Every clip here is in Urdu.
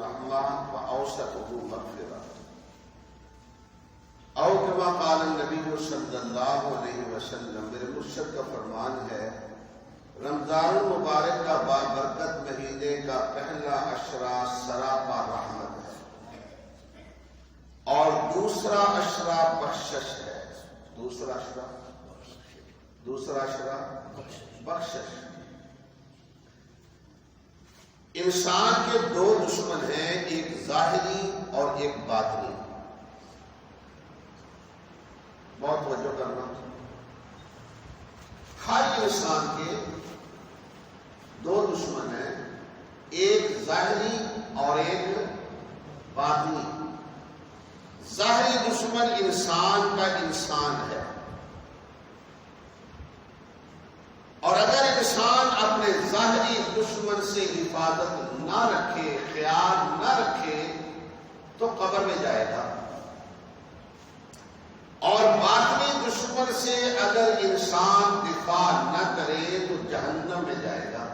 رحمہ وأوسطه مغفرہ او کما قال النبی صلی اللہ علیہ وسلم، میرے مرشد کا فرمان ہے رمضان المبارک کا بابرکت مہینے کا پہلا عشرہ سراپا رحمت ہے اور دوسرا عشرہ بخشش ہے۔ دوسرا عشرہ بخشش۔ انسان کے دو دشمن ہیں، ایک ظاہری اور ایک باطنی۔ بہت توجہ کرنا، ہر انسان کے دو دشمن ہیں، ایک ظاہری اور ایک باطنی۔ ظاہری دشمن انسان کا انسان ہے، اور اگر انسان اپنے ظاہری دشمن سے حفاظت نہ رکھے، خیال نہ رکھے تو قبر میں جائے گا، اور باطنی دشمن سے اگر انسان دفاع نہ کرے تو جہنم میں جائے گا۔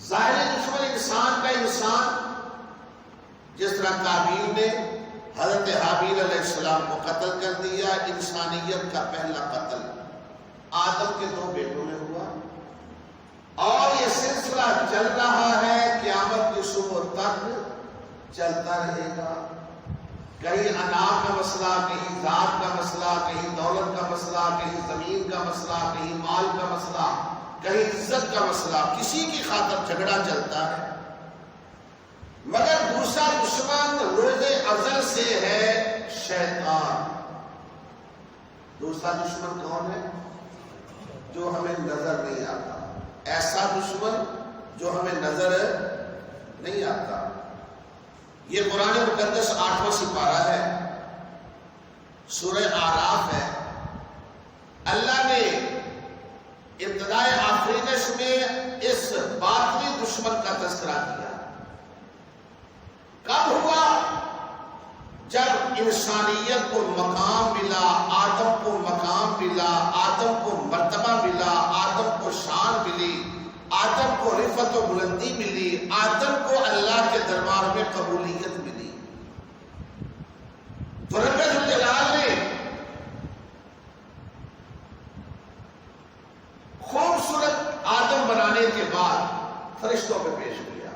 ظاہری دشمن انسان کا انسان، جس طرح قابیل نے حضرت حابیل علیہ السلام کو قتل کر دیا، انسانیت کا پہلا قتل آدم کے دو بیٹوں میں ہوا، اور یہ سلسلہ چل رہا ہے قیامت کی صبح تک چلتا رہے گا۔ کہیں انا کا مسئلہ، کہیں ذات کا مسئلہ، کہیں دولت کا مسئلہ، کہیں زمین کا مسئلہ، کہیں مال کا مسئلہ، کہیں عزت کا مسئلہ، کسی کی خاطر جھگڑا چلتا ہے، مگر دوسرا دشمن روز ازل سے ہے شیطان۔ دوسرا دشمن کون ہے؟ جو ہمیں نظر نہیں آتا، ایسا دشمن جو ہمیں نظر نہیں آتا۔ یہ قرآن مقدس 8واں سپارہ ہے، سورہ اعراف ہے۔ اللہ نے ابتدائے آفرینش میں اس باطنی دشمن کا تذکرہ کیا۔ کب ہوا؟ جب انسانیت کو مقام ملا، آدم کو مقام ملا، آدم کو مرتبہ ملا، آدم کو شان ملی، آدم کو رفعت و بلندی ملی، آدم کو اللہ کے دربار میں قبولیت ملی۔ تو رب ذوالجلال نے خوبصورت آدم بنانے کے بعد فرشتوں پہ پیش کیا۔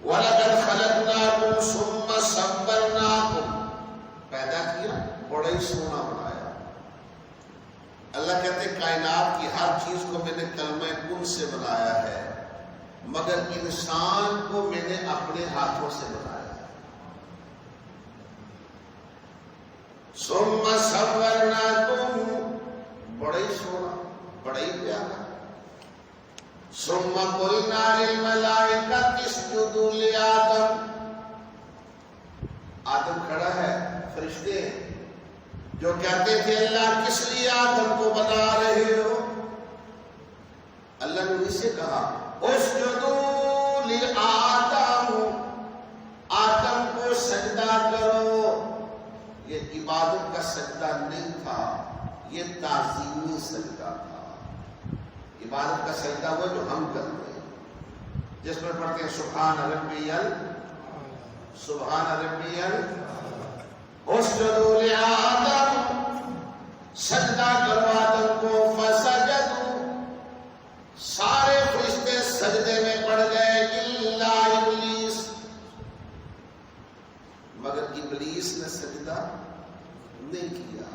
وَلَقَدْ خَلَقْنَاكُمْ ثُمَّ صَوَّرْنَاكُمْ، پیدا کیا، بڑا ہی سونا بنایا۔ اللہ کہتے ہیں کائنات کی ہر چیز کو میں نے کلمہ کن سے بنایا ہے، مگر انسان کو میں نے اپنے ہاتھوں سے بنایا ہے۔ ثُمَّ صَوَّرْنَاكُمْ، بڑا ہی سونا، بڑا ہی پیارا۔ ثم قلنا للملائکۃ اسجدوا لآدم، آدم کھڑا ہے، فرشتے جو کہتے تھے اللہ کس لیے آدم کو بنا رہے ہو، اللہ نے انہیں سے کہا اسجدوا لآدم، آدم کو سجدہ کرو۔ یہ عبادت کا سجدہ نہیں تھا، یہ تعظیمی سجدہ تھا۔ عبادت کا سجدہ وہ جو ہم کرتے ہیں، جس پر پڑھتے ہیں سبحان ربی سبحان ربی اسجدوا لآدم، سجدہ کرو آدم کو، فسجدوا، سارے فرشتے سجدے میں پڑ گئے، الا ابلیس، مگر ابلیس نے سجدہ نہیں کیا۔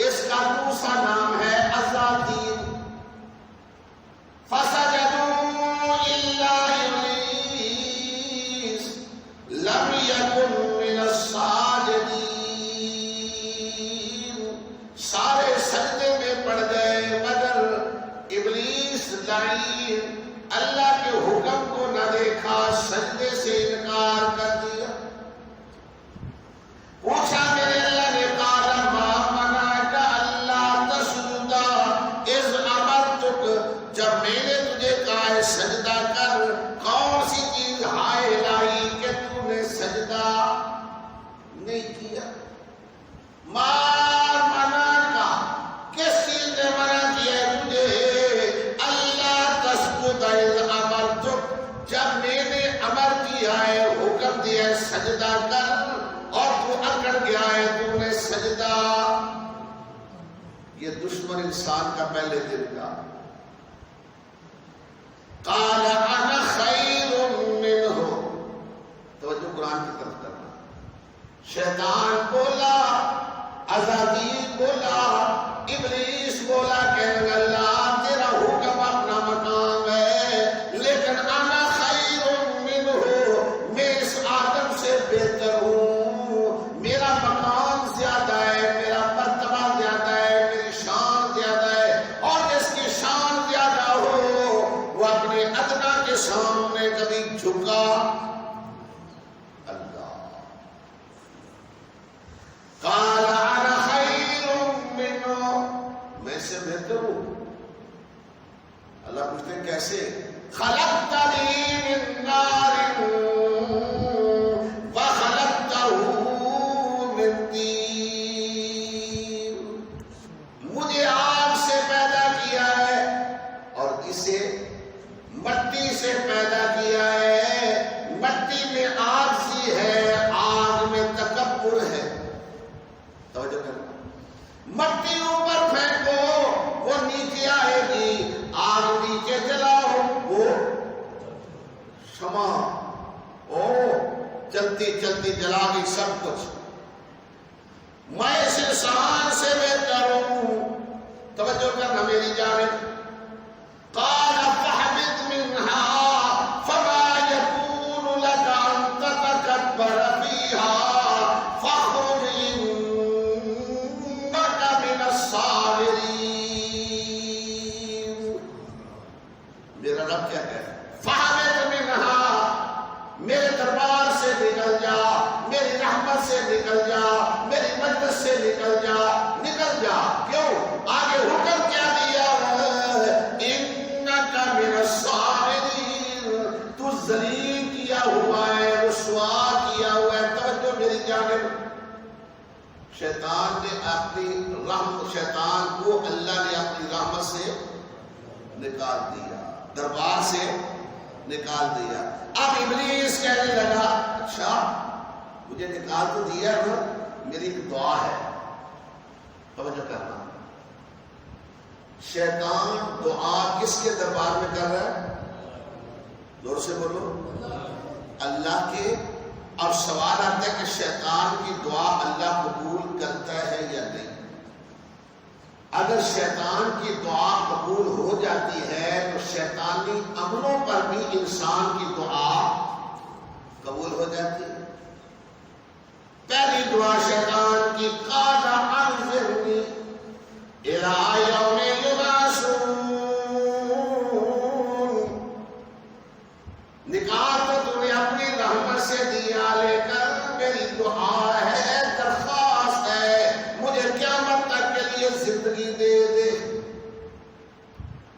اس کا دوسرا نام ہے ازادین۔ فسجدوا الا ابلیس لم یکن من الساجدین، سارے سجدے میں پڑ گئے مگر ابلیس لعین اللہ کے حکم کو نہ دیکھا، سجدے سے انکار کر دیا۔ پوچھا میرے اللہ نے قال ما منعک الا تسجد اذ امرتک، جب میں نے تجھے کہا ہے سجدہ کر، کون سی چیز ہائے لائی کہ تو نے سجدہ نہیں کیا؟ ما منعک، کس چیز نے منع کیا تجھے؟ سجدہ کر، اور تو اکڑ گیا ہے، تو نے سجدہ. یہ دشمن انسان کا پہلے دن کا. قال انا خیر منہ، توجہ قرآن کی طرف کرنا. شیطان بولا، عزازیل بولا، ابلیس بولا کہ اللہ تیرا حکم اپنا مقام ہے، لیکن انا خیر منہ، میں اس آدم سے بہتر ہوں، میرا مقام زیادہ ہے، میرا مرتبہ زیادہ ہے، میری شان زیادہ ہے. اور جس کی شان زیادہ ہو وہ اپنے ادنا کے سامنے کبھی جھکا. قال انا خیر منہ، میں اس سے بہتر ہوں. اللہ پوچھتے ہیں کیسے؟ خلقتنی من نار وخلقتہ من طین، مجھے آگ سے پیدا کیا ہے اور اسے مٹی سے پیدا کیا ہے. مٹی میں آگ سی ہے، آگ میں تکبر ہے. توجہ کرنا. مٹی اوپر پھینکو وہ نیچے آئے گی، آگ نیچے جلاؤ وہ شمع چلتی چلتی جلا گئی سب کچھ. میں اس انسان سے بہتر ہوں. توجہ کرنا میری جانب. قال فاهبط منها فما يكون لك ان تتكبر فيها فاخرج میرا رب کیا کہے؟ فاہبط منہا، میرے دربار سے نکل جا، میری رحمت سے نکل جا، میری مجلس سے نکل جا، نکل جا. کیوں؟ آگے حکم کیا دیا؟ انک من الصاغرین، تو ذلیل کیا ہوا ہے، رسوا کیا ہوا ہے. توجہ میری جانب. شیطان نے اپنی رحمت، شیطان کو اللہ نے اپنی رحمت سے نکال دیا، دربار سے نکال دیا. اب ابلیس کہنے لگا اچھا مجھے نکال تو دیا نا، میری ایک دعا ہے. توجہ کرنا. شیطان دعا کس کے دربار میں کر رہا ہے؟ زور سے بولو. اللہ کے. اب سوال آتا ہے کہ شیطان کی دعا اللہ قبول کرتا ہے یا نہیں. اگر شیطان کی دعا قبول ہو جاتی ہے تو شیطانی عملوں پر بھی انسان کی دعا قبول ہو جاتی ہے. پہلی دعا شیطان کی قال انظرنی الی یوم یبعثون، نکال تو تم نے اپنی رحمت سے دیا، لیکن میری دعا ہے، درخواست ہے، مجھے قیامت تک کے لیے زندگی دے دے.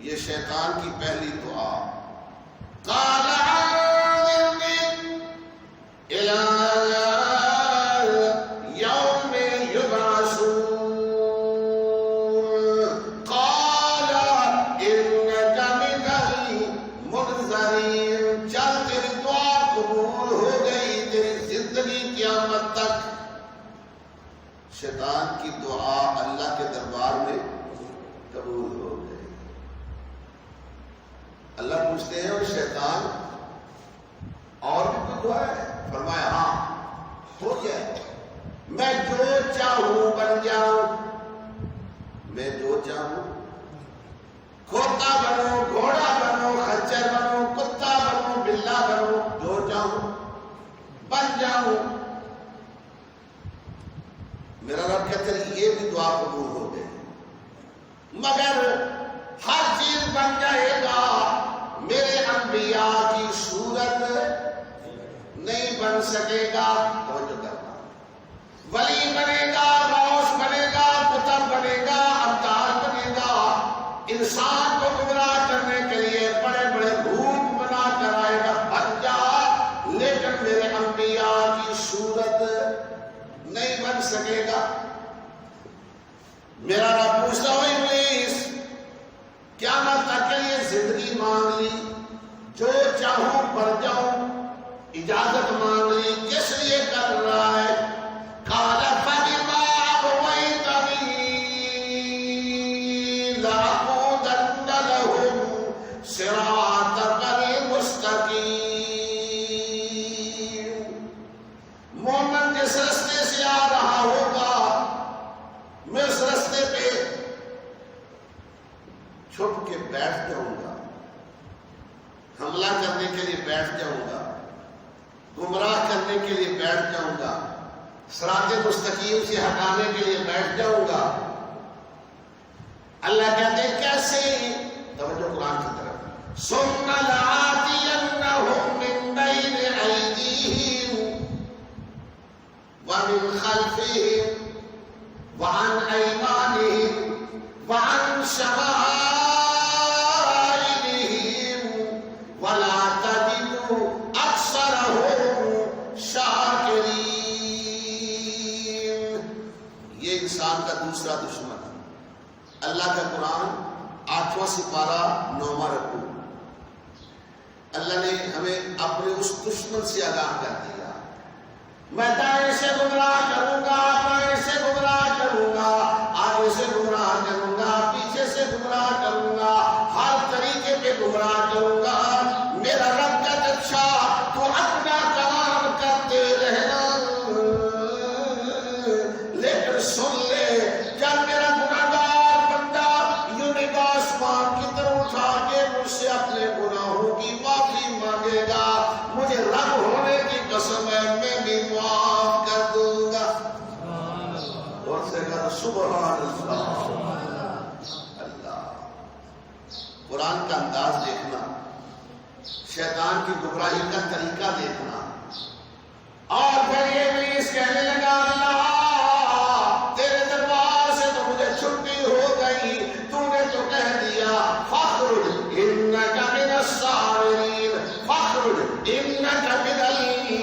یہ شیطان کی پہلی دعا. قال انظرنی الی یوم یبعثون، قال انک من المنظرین. چل تیری دعا قبول ہو گئی، تیری زندگی قیامت تک. شیطان کی دعا اللہ کے دربار میں قبول ہو گئی. اللہ پوچھتے ہیں اور شیطان اور بھی کوئی دعا ہے؟ فرمایا ہاں ہو جائے. میں جو چاہوں بن جاؤں، میں جو چاہوں، کھوتا بنو، گھوڑا بنو، خچر بنو، کتا بنو، بلا بنو، جو چاہوں بن جاؤں. میرا رب کہتے ہیں یہ بھی دعا قبول ہو گئی، مگر ہر چیز بن جائے گا، میرے انبیاء کی صورت نہیں بن سکے گا. توجہ کرنا. ولی بنے گا، غوث بنے گا، قطب بنے گا، ابدال بنے گا، انسان کو گمراہ کرنے کے لیے بڑے بڑے بھوت بنا کر آئے گا، بن جا، لیکن میرے انبیاء کی صورت نہیں بن سکے گا. میرا رب پوچھتا ہوں ابلیس قیامت تک کے لیے زندگی مانگ لی، جو چاہوں بڑھ جاؤں، اجازت مانگ لی، کس لیے لَأَقْعُدَنَّ لَهُمْ صِرَاطَكَ الْمُسْتَقِيمَ۔ مومن جس رستے سے آ رہا ہوگا میں اس رستے پہ چھپ کے بیٹھ جاؤں گا، حملہ کرنے کے لیے بیٹھ جاؤں گا، گمراہ کرنے کے لیے بیٹھ جاؤں گا، صراط مستقیم سے ہٹانے کے لیے بیٹھ جاؤں گا۔ اللہ کہتے ہیں کیسے؟ توجہ قرآن کی طرف، ثُمَّ لَآتِيَنَّهُم مِّن بَيْنِ أَيْدِيهِمْ وَمِنْ خَلْفِهِمْ وَعَنْ أَيْمَانِهِمْ وَعَنْ شَمَائِلِهِمْ وَلَا تَجِدُ أَكْثَرَهُمْ شَاكِرِينَ۔ یہ انسان کا دوسرا دشمن ہے۔ اللہ کا قرآن 8واں سپارہ 9واں رکوع، اللہ نے ہمیں اپنے اس دشمن سے آگاہ کر دیا۔ میں دائیں سے گمراہ کروں گا، بائیں سے گمراہ کروں گا، آگے سے گمراہ کروں گا، پیچھے سے گمراہ کروں گا، ہر طریقے پہ گمراہ کروں گا۔ میرا رب کا اچھا تو اپنا کام کرتے رہنا، لیکن سن لے جب میرا گناہگار بندہ یونیک آسمان کی طرف اٹھا کے مجھ سے اپنے گناہوں کی معافی مانگے گا، مجھے رب ہونے کی قسم ہے میں بھی معاف کر دوں گا۔ اور سے کہا سبحان اللہ۔ اللہ قرآن کا انداز دیکھنا، شیطان کی گمراہی کا طریقہ دیکھنا، اور پھر یہ ابلیس کہنے لگا اللہ تیرے دربار سے تو مجھے چھٹی ہو گئی، تو نے تو کہہ دیا فَاخْرُجْ إِنَّكَ مِنَ الصَّاغِرِينَ، فَاخْرُجْ إِنَّكَ مِنَ الْمُنظَرِينَ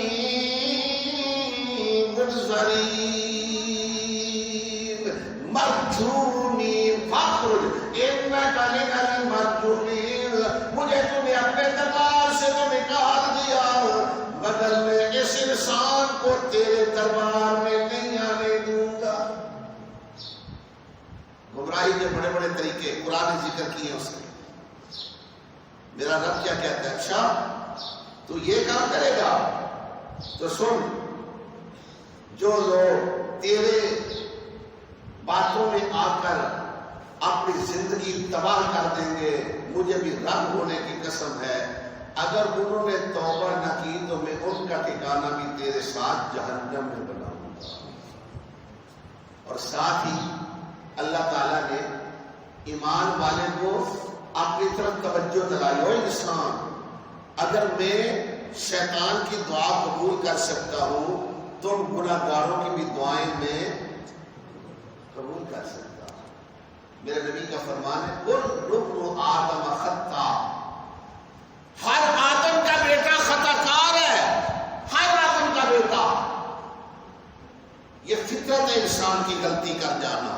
مَرْجُومِينَ، فَاخْرُجْ إِنَّكَ مِنَ الْمَرْجُومِينَ۔ مجھے تو نے اپنے دربار سے تو نکال دیا، مگر میں اس انسان کو تیرے دربار میں نہیں آنے دوں گا۔ گمراہی کے بڑے بڑے طریقے قرآن نے ذکر کیے اس کے۔ میرا رب کیا کہتا ہے؟ اچھا تو یہ کام کرے گا تو سن، جو لوگ تیرے باتوں میں آ کر اپنی زندگی تباہ کر دیں گے، مجھے بھی رب ہونے کی قسم ہے اگر انہوں نے توبہ نہ کی تو میں ان کا ٹھکانہ بھی تیرے ساتھ جہنم میں بناؤں گا۔ اور ساتھ ہی اللہ تعالیٰ نے ایمان والے کو اپنی طرف توجہ دلائی، او انسان اگر میں شیطان کی دعا قبول کر سکتا ہوں تو گناہگاروں کی بھی دعائیں میں قبول کر سکتا ہوں۔ میرے نبی کا فرمان ہے کل ابن آدم خطا، ہر آدم کا بیٹا خطا کار ہے، ہر آدم کا بیٹا۔ یہ فطرت ہے انسان کی غلطی کر جانا،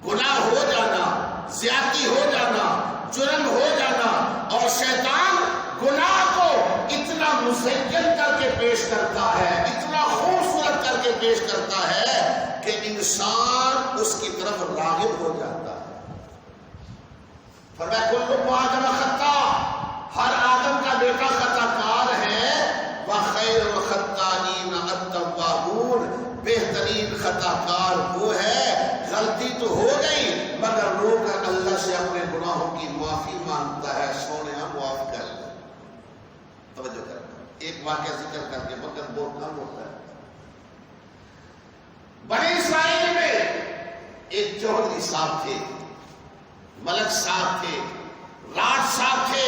گناہ ہو جانا، زیادتی ہو جانا، جرم ہو جانا، اور شیطان گناہ کو اتنا مزین کر کے پیش کرتا ہے، اتنا خوبصورت کر کے پیش کرتا ہے کہ انسان اس کی طرف راغب ہو جاتا ہے۔ فرمایا کل آدم خطا، ہر آدم کا بیٹا خطا کار ہے، وخیر الخطائین التوابون، بہترین خطا کار وہ ہے، غلطی تو ہو گئی مگر روک کر اللہ سے اپنے گناہوں کی معافی مانگتا ہے، سونے معاف کر دے۔ توجہ کرنا، ایک واقعہ ذکر کر کے وقت بہت کم ہوتا ہے۔ بنی اسرائیل میں ایک چودھری صاحب تھے، ملک صاحب تھے، راج صاحب تھے،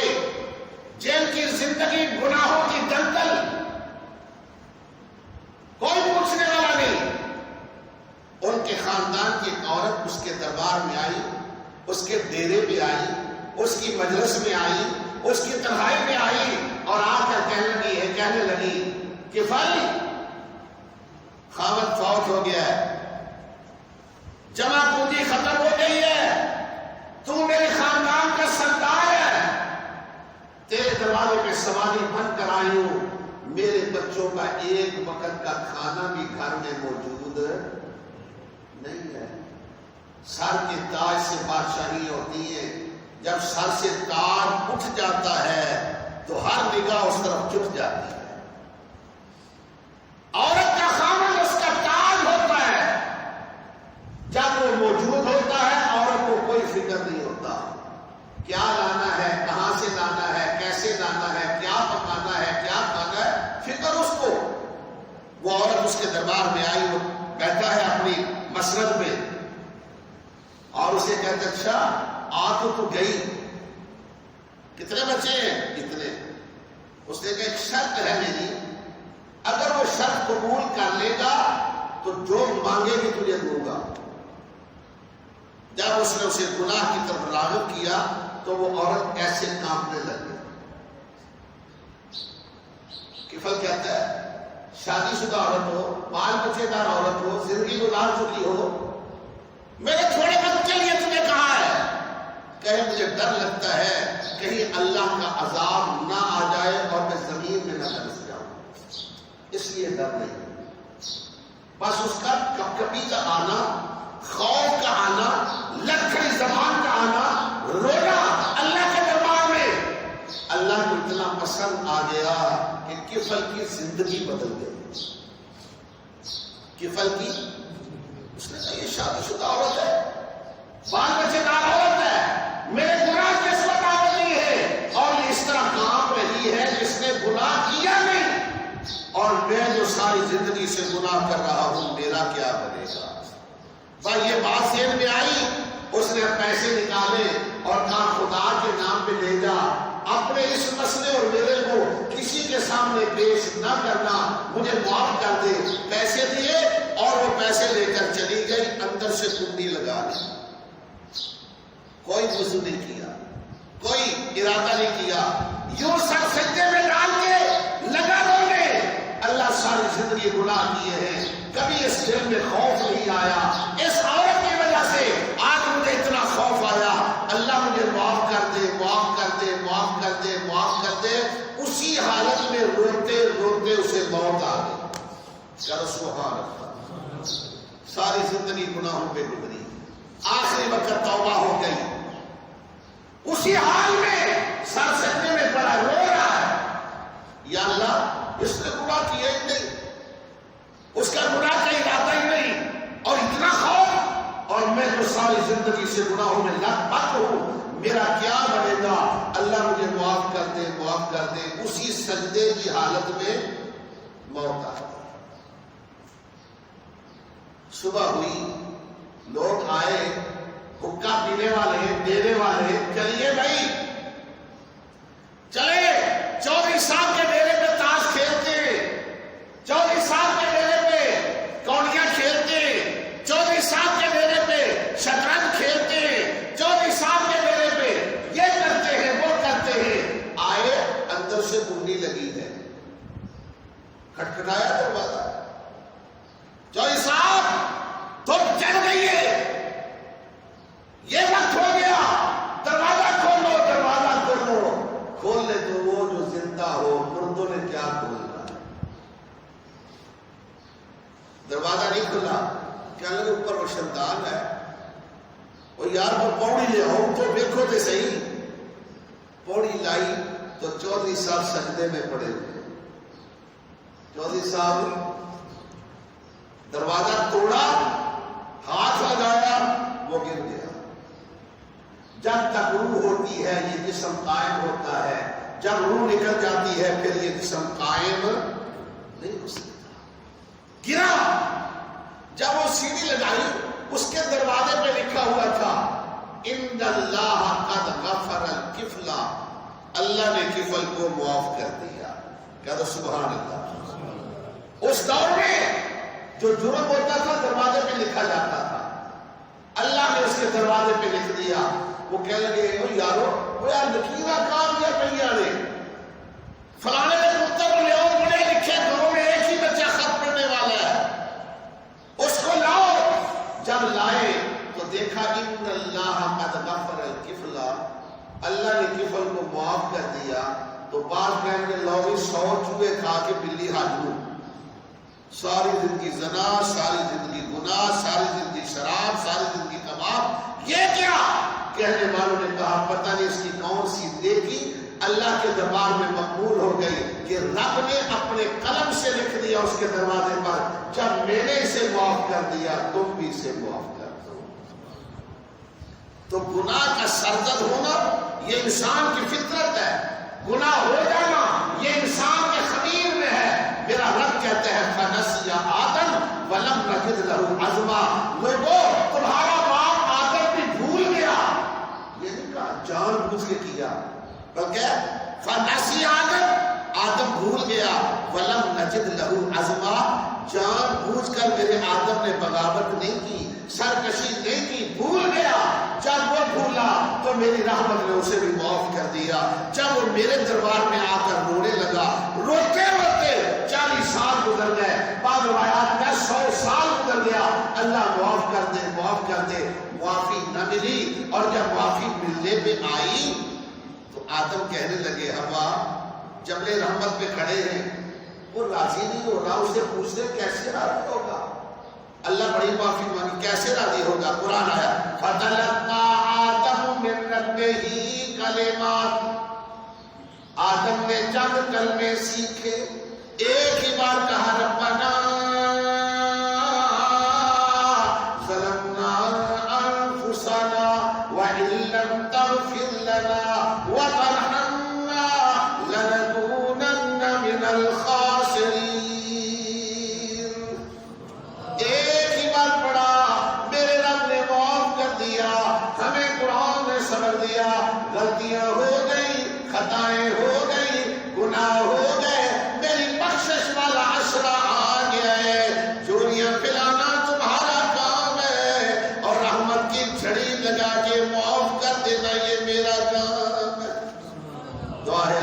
جن کی زندگی گناہوں کی دلدل، کوئی پوچھنے والا نہیں۔ ان کے خاندان کی ایک عورت اس کے دربار میں آئی، اس کے ڈیرے میں آئی، اس کی مجلس میں آئی، اس کی تنہائی میں آئی، اور آ کر کہنے لگی کہ بھائی خاوند فوت ہو گیا ہے، جمع پونجی ختم ہو گئی ہے، تو میرے خاندان کا سردار ہے، تیرے دروازے پہ سواری بن کر آئی ہوں، میرے بچوں کا ایک وقت کا کھانا بھی گھر میں موجود نہیں ہے۔ سر کے تاج سے بادشاہی ہوتی ہے. جب سر سے تاج اٹھ جاتا ہے تو ہر نگاہ اس طرف جھک جاتی ہے. عورت کا خامن اس کا تاج ہوتا ہے. جب وہ موجود ہوتا ہے عورت کو کوئی فکر نہیں ہوتا کیا لانا ہے, کہاں سے لانا ہے, کیسے لانا ہے, کیا پکانا ہے, کیا کھانا ہے, فکر اس کو. وہ عورت اس کے دربار میں آئی, وہ بیٹھا ہے اپنی مسرت میں اور اسے کہتے اچھا آ تو گئی, کتنے بچے ہیں, اتنے. اس نے کہا ایک شرط ہے میری, اگر وہ شرط قبول کر لے گا تو جو مانگے گی تجھے دوں گا. جب اس نے اسے گناہ کی طرف راغب کیا تو وہ عورت ایسے کانپنے لگی. کفل کہتا ہے شادی شدہ عورت ہو, بال بچے دار عورت ہو, زندگی گزار چکی ہو, میرے تھوڑے وقت کے لیے تمہیں کہا ہے, کہیں مجھے ڈر لگتا ہے کہیں اللہ کا عذاب نہ آ جائے اور میں زمین میں نہ دھنس جاؤں, اس لیے ڈر نہیں. بس اس کا کپکپی کا آنا, خوف کا آنا, لکھڑی زبان کا آنا, رونا اللہ کے دربار میں, اللہ کو اتنا پسند آ گیا کہ کفل کی زندگی بدل گئی. کفل کی, اس نے کہا یہ شادی شدہ عورت ہے, بال بچے دار عورت ہے, میرے گناہ کی اس وقت آمد نہیں ہے اور یہ اس طرح کام رہی ہے جس نے گناہ کیا نہیں, اور میں جو ساری زندگی سے گناہ کر رہا ہوں میرا کیا بنے گا. بھائی یہ بات ذہن میں آئی, اس نے پیسے نکالے اور کہا خدا کے نام پہ لے جا, اپنے اس مسئلے اور میرے کو کسی کے سامنے پیش نہ کرنا, مجھے معاف کر دے. پیسے دیے اور وہ پیسے لے کر چلی گئی, اندر سے کنڈی لگا لی. کوئی وضو نہیں کیا, کوئی ارادہ نہیں کیا, یوں سر سجدے میں ڈال کے لگا رونے. اللہ ساری زندگی گناہ کیے ہیں, کبھی اس دل میں خوف نہیں آیا. اس عورت کی وجہ سے آج مجھے اتنا خوف آیا, اللہ مجھے معاف کر دے, معاف کر دے, معاف کر دے, معاف کر دے. اسی حالت میں روتے روتے اسے موت آ گئی. چلو سبحان اللہ. ساری زندگی گناہوں پہ گزری, آخری وقت توبہ ہو گئی. اسی حال میں سر سجدے میں پڑا رو رہا ہے, یا اللہ اس نے گناہ کیا ہی نہیں, اس کا گناہ کا ارادہ ہی نہیں, اور اتنا خوف, اور میں جو ساری زندگی سے گناہوں میں لت پت ہوں, میرا کیا بنے گا. اللہ مجھے معاف کر دے, معاف کر دے. اسی سجدے کی حالت میں موت آ گئی. صبح ہوئی, لوگ آئے, حقہ پینے والے, دینے والے, چلیے بھائی چلے, چودھری صاحب کے ڈیرے پہ تاش کھیلتے, چودھری صاحب کے ڈیرے پہ کونیاں کھیلتے, چودھری صاحب کے ڈیرے پہ شطرنج کھیلتے, چودھری صاحب کے ڈیرے پہ یہ کرتے ہیں, وہ کرتے ہیں. آئے, اندر سے کنڈی لگی ہے, کھٹکھٹایا دروازہ, چودھری صاحب دھوپ چل گئی ہے, یہ وقت ہو گیا, دروازہ کھولو, دروازہ کھولو. کھول لے تو وہ جو زندہ ہو, مردوں نے کیا کھولنا. دروازہ نہیں کھلا, کیا لگے اوپر روشندان ہے, وہ یار وہ پوڑی لے آؤ تو دیکھو تو صحیح. پوڑی لائی تو چودھری صاحب سجدے میں پڑے ہوئے. چودھری صاحب دروازہ توڑا, ہاتھ لگایا, وہ گر گیا. جب تک روح ہوتی ہے یہ جسم قائم ہوتا ہے, جب روح نکل جاتی ہے پھر یہ جسم قائم نہیں ہو سکتا. گرا, جب وہ سیڑھی لگائی اس کے دروازے پہ لکھا ہوا تھا ان اللہ قد غفر الکفل, اللہ نے کفل کو معاف کر دیا. کہہ دو سبحان اللہ. اس دور میں جو جرم ہوتا تھا دروازے پہ لکھا جاتا تھا, اللہ نے اس کے دروازے پہ لکھ دیا. وہ کہنے لگے یارو, وہ یار لکیرہ کام دیا پہیا نے, فلانے نے پتر لے اور پڑھے لکھے گھروں میں ایک ہی بچہ خط پڑھنے والا ہے, اس کو لاؤ. جب لائے تو دیکھا ان اللہ قد غفر الکفل, اللہ نے کفل کو معاف کر دیا. تو بات کہنے کے لوگ 100 چوہے کھا کے بلی حاجو, ساری زندگی زنا, ساری زندگی گناہ, ساری زندگی شراب, ساری زندگی کباب, باپ، یہ کیا؟ کہنے والوں نے کہا پتہ نہیں اس کی کون سی نیکی اللہ کے دربار میں مقبول ہو گئی کہ رب نے اپنے قلم سے لکھ دیا اس کے دروازے پر، جب میں نے اسے معاف کر دیا تم بھی اسے معاف کر دو۔ تو گناہ کا سرزد ہونا یہ انسان کی فطرت ہے، گناہ ہو جانا یہ انسان کے خمیر میں ہے۔ میرا رب کہتے ہیں فنسیا آدم ولم نجد لہ عزما، لوگوں تمہارا باپ آدم بھی بھول گیا، یہ نہیں کہا جان بوجھ کے کیا، بلکہ فنسی آدم بھول گیا، ولم نجد لہ عزما، جان بوجھ کر میرے آدم نے بغاوت نہیں کی، سرکشی نہیں کی، بھول گیا۔ جب وہ بھولا تو میری رحمت نے اسے بھی معاف کر دیا۔ جب وہ میرے دربار میں آ کر رونے لگا، روتے روتے 40 سال گزر گئے، بعض روایات میں 100 سال گزر گیا، اللہ معاف کر دے معاف کر دے، معافی نہ ملی۔ اور جب معافی ملنے پہ آئی تو آدم کہنے لگے ہوا جبل رحمت پہ کھڑے ہیں، وہ راضی نہیں ہو رہا، اسے پوچھتے کیسے راضی ہوگا؟ اللہ بڑی معافی مانگی، کیسے راضی ہوگا؟ قرآن آیا فَتَلَقَّى آدَمُ مِن رَبِّهِ کلمات، آدم نے چند کلمے سیکھے، ایک ہی بار کہا ربنا ظلمنا انفسنا وَإِن لَّمْ تَغْفِرْ لَنَا وَتَرْحَمْنَا لَنَكُونَنَّ مِنَ الْخَاسِرِينَ۔ ایک ہی بار پڑھا، میرے رب نے معاف کر دیا، ہمیں قرآن نے صبر دیا، غلطیاں ہو گئی، خطائیں ہو گئی، گناہ ہو گئے، میری بخشش والا عشرہ آ گیا ہے، جوڑیاں پھیلانا تمہارا کام ہے، اور رحمت کی جھڑی لگا کے معاف کر دینا یہ میرا کام ہے۔ دعا ہے